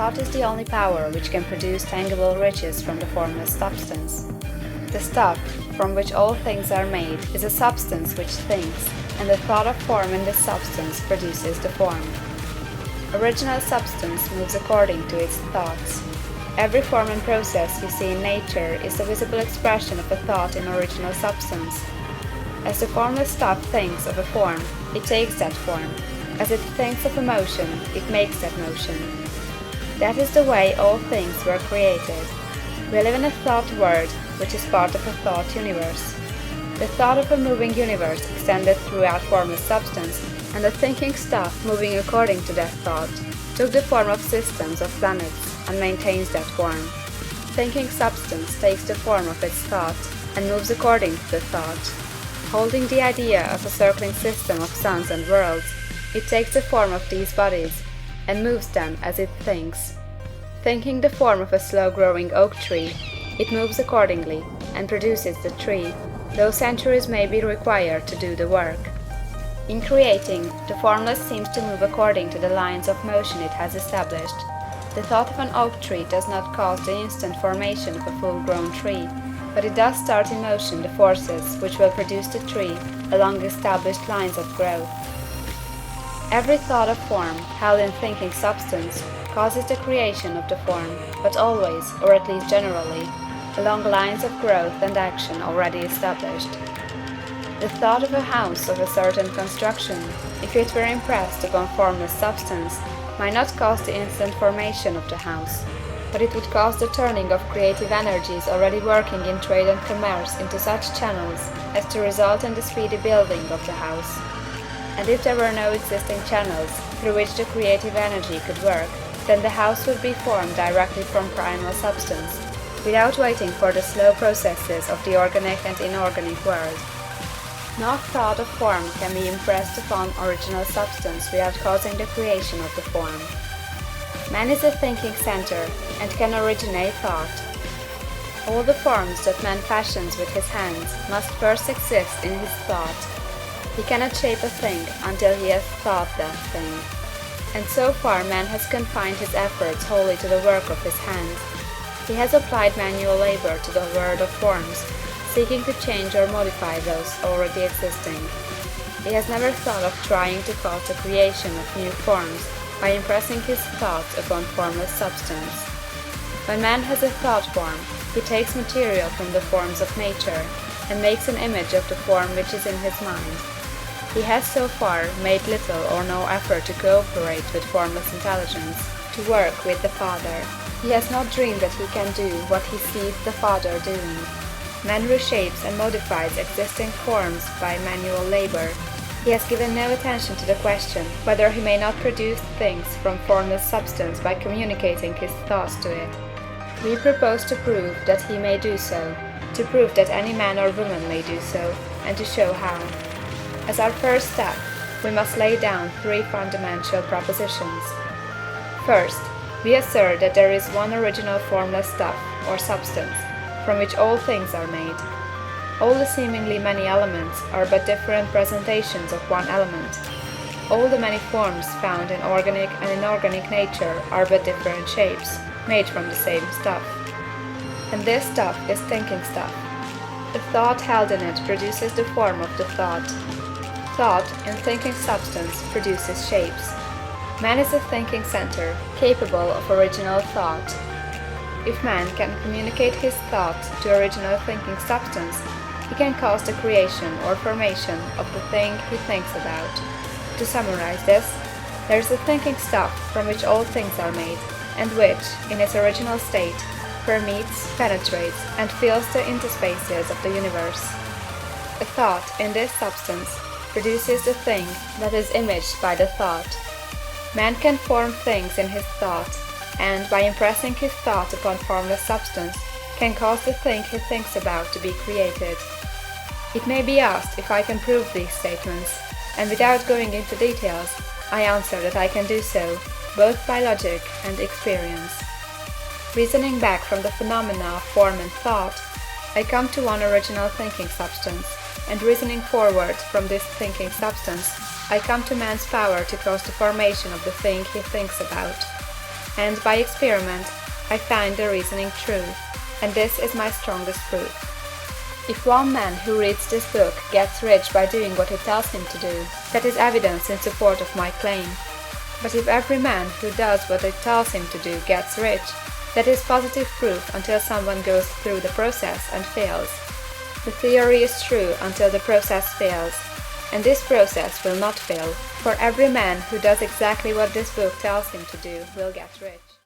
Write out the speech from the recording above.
Thought is the only power which can produce tangible riches from the formless substance. The stuff, from which all things are made, is a substance which thinks, and the thought of form in this substance produces the form. Original substance moves according to its thoughts. Every form and process you see in nature is the visible expression of a thought in original substance. As the formless stuff thinks of a form, it takes that form. As it thinks of a motion, it makes that motion. That is the way all things were created. We live in a thought world, which is part of a thought universe. The thought of a moving universe extended throughout formless substance, and the thinking stuff moving according to that thought took the form of systems of planets and maintains that form. Thinking substance takes the form of its thought and moves according to the thought. Holding the idea of a circling system of suns and worlds, it takes the form of these bodies and moves them as it thinks. Thinking the form of a slow-growing oak tree, it moves accordingly and produces the tree, though centuries may be required to do the work. In creating, the formless seems to move according to the lines of motion it has established. The thought of an oak tree does not cause the instant formation of a full-grown tree, but it does start in motion the forces which will produce the tree along established lines of growth. Every thought of form, held in thinking substance, causes the creation of the form, but always, or at least generally, along lines of growth and action already established. The thought of a house of a certain construction, if it were impressed upon formless substance, might not cause the instant formation of the house, but it would cause the turning of creative energies already working in trade and commerce into such channels as to result in the speedy building of the house. And if there were no existing channels through which the creative energy could work, then the house would be formed directly from primal substance, without waiting for the slow processes of the organic and inorganic world. No thought of form can be impressed upon original substance without causing the creation of the form. Man is a thinking center, and can originate thought. All the forms that man fashions with his hands must first exist in his thought. He cannot shape a thing until he has thought that thing. And so far man has confined his efforts wholly to the work of his hands. He has applied manual labor to the world of forms, seeking to change or modify those already existing. He has never thought of trying to cause the creation of new forms by impressing his thoughts upon formless substance. When man has a thought form, he takes material from the forms of nature, and makes an image of the form which is in his mind. He has so far made little or no effort to cooperate with formless intelligence, to work with the Father. He has not dreamed that he can do what he sees the Father doing. Man reshapes and modifies existing forms by manual labor. He has given no attention to the question whether he may not produce things from formless substance by communicating his thoughts to it. We propose to prove that he may do so, to prove that any man or woman may do so, and to show how. As our first step, we must lay down three fundamental propositions. First, we assert that there is one original formless stuff, or substance, from which all things are made. All the seemingly many elements are but different presentations of one element. All the many forms found in organic and inorganic nature are but different shapes, made from the same stuff. And this stuff is thinking stuff. The thought held in it produces the form of the thought. Thought, in thinking substance, produces shapes. Man is a thinking center, capable of original thought. If man can communicate his thought to original thinking substance, he can cause the creation or formation of the thing he thinks about. To summarize this, there is a thinking stuff from which all things are made, and which, in its original state, permeates, penetrates, and fills the interspaces of the universe. A thought, in this substance, produces the thing that is imaged by the thought. Man can form things in his thought, and, by impressing his thought upon formless substance, can cause the thing he thinks about to be created. It may be asked if I can prove these statements, and without going into details, I answer that I can do so, both by logic and experience. Reasoning back from the phenomena of form and thought, I come to one original thinking substance, and reasoning forward from this thinking substance, I come to man's power to cause the formation of the thing he thinks about. and by experiment I find the reasoning true, and this is my strongest proof. If one man who reads this book gets rich by doing what it tells him to do, that is evidence in support of my claim. But if every man who does what it tells him to do gets rich, that is positive proof until someone goes through the process and fails. The theory is true until the process fails, and this process will not fail, for every man who does exactly what this book tells him to do will get rich.